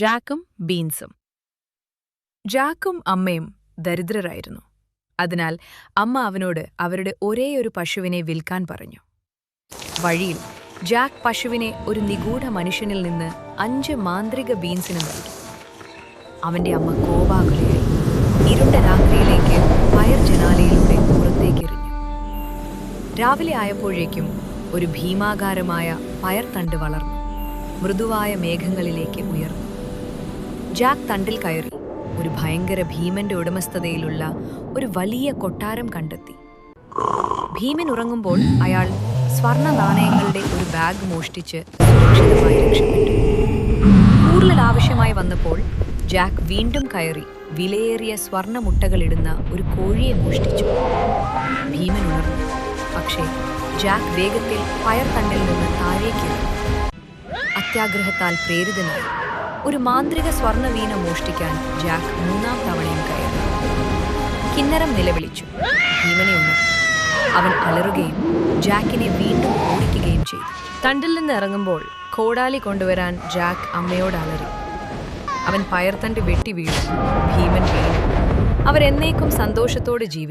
ജാക്കും ബീൻസും. ജാക്കും അമ്മയും ദരിദ്രരായിരുന്നു. അതിനാൽ അമ്മ അവനോട് അവരുടെ ഒരേയൊരു പശുവിനെ വിൽക്കാൻ പറഞ്ഞു. വഴിയിൽ ജാക്ക് പശുവിനെ ഒരു നിഗൂഢ മനുഷ്യനിൽ നിന്ന് 5 മാന്ത്രിക ബീൻസിന് നൽകി. അവന്റെ അമ്മ കോപാകുലയായി ഇരുണ്ട രാത്രിയിലേക്ക് പയർ ജനാലയിലൂടെ പുറത്തേക്കെറിഞ്ഞു. രാവിലെ ആയപ്പോഴേക്കും ഒരു ഭീമാകാരമായ പയർത്തണ്ട് വളർന്നു മൃദുവായ മേഘങ്ങളിലേക്ക് ഉയർന്നു. ജാക്ക് തണ്ടിൽ കയറി ഒരു ഭയങ്കര ഭീമന്റെ ഉടമസ്ഥതയിലുള്ള ഒരു വലിയ കൊട്ടാരം കണ്ടെത്തി. ഭീമൻ ഉറങ്ങുമ്പോൾ അയാൾ സ്വർണ്ണ നാണയങ്ങളുടെ ഒരു ബാഗ് മോഷ്ടിച്ച് സുരക്ഷിതമായി രക്ഷപ്പെട്ടു. കൂടുതൽ ആവശ്യമായി വന്നപ്പോൾ ജാക്ക് വീണ്ടും കയറി വിലയേറിയ സ്വർണ്ണ മുട്ടകളിടുന്ന ഒരു കോഴിയെ മോഷ്ടിച്ചു. ഭീമൻ ഉണർന്നു. പക്ഷേ ജാക്ക് വേഗത്തിൽ പയർത്തണ്ടിൽ നിന്ന് താഴേക്കിറങ്ങി. അത്യാഗ്രഹത്താൽ പ്രേരിതനായി ഒരു മാന്ത്രിക സ്വർണ്ണവീണ മോഷ്ടിക്കാൻ ജാക്ക് 3-ാം തവണയും കയറി. കിന്നരം നിലവിളിച്ചു. ഭീമനെ ഉണർന്നു. അവൻ അലറുകയും ജാക്കിനെ വീണ്ടും ഓടിക്കുകയും ചെയ്തു. തണ്ടിൽ നിന്ന് ഇറങ്ങുമ്പോൾ കോടാലി കൊണ്ടുവരാൻ ജാക്ക് അമ്മയോട് അലറി. അവൻ പയർത്തണ്ട് വെട്ടി വീണു. ഭീമൻ വീണു. അവരെന്നേക്കും സന്തോഷത്തോടെ ജീവിച്ചു.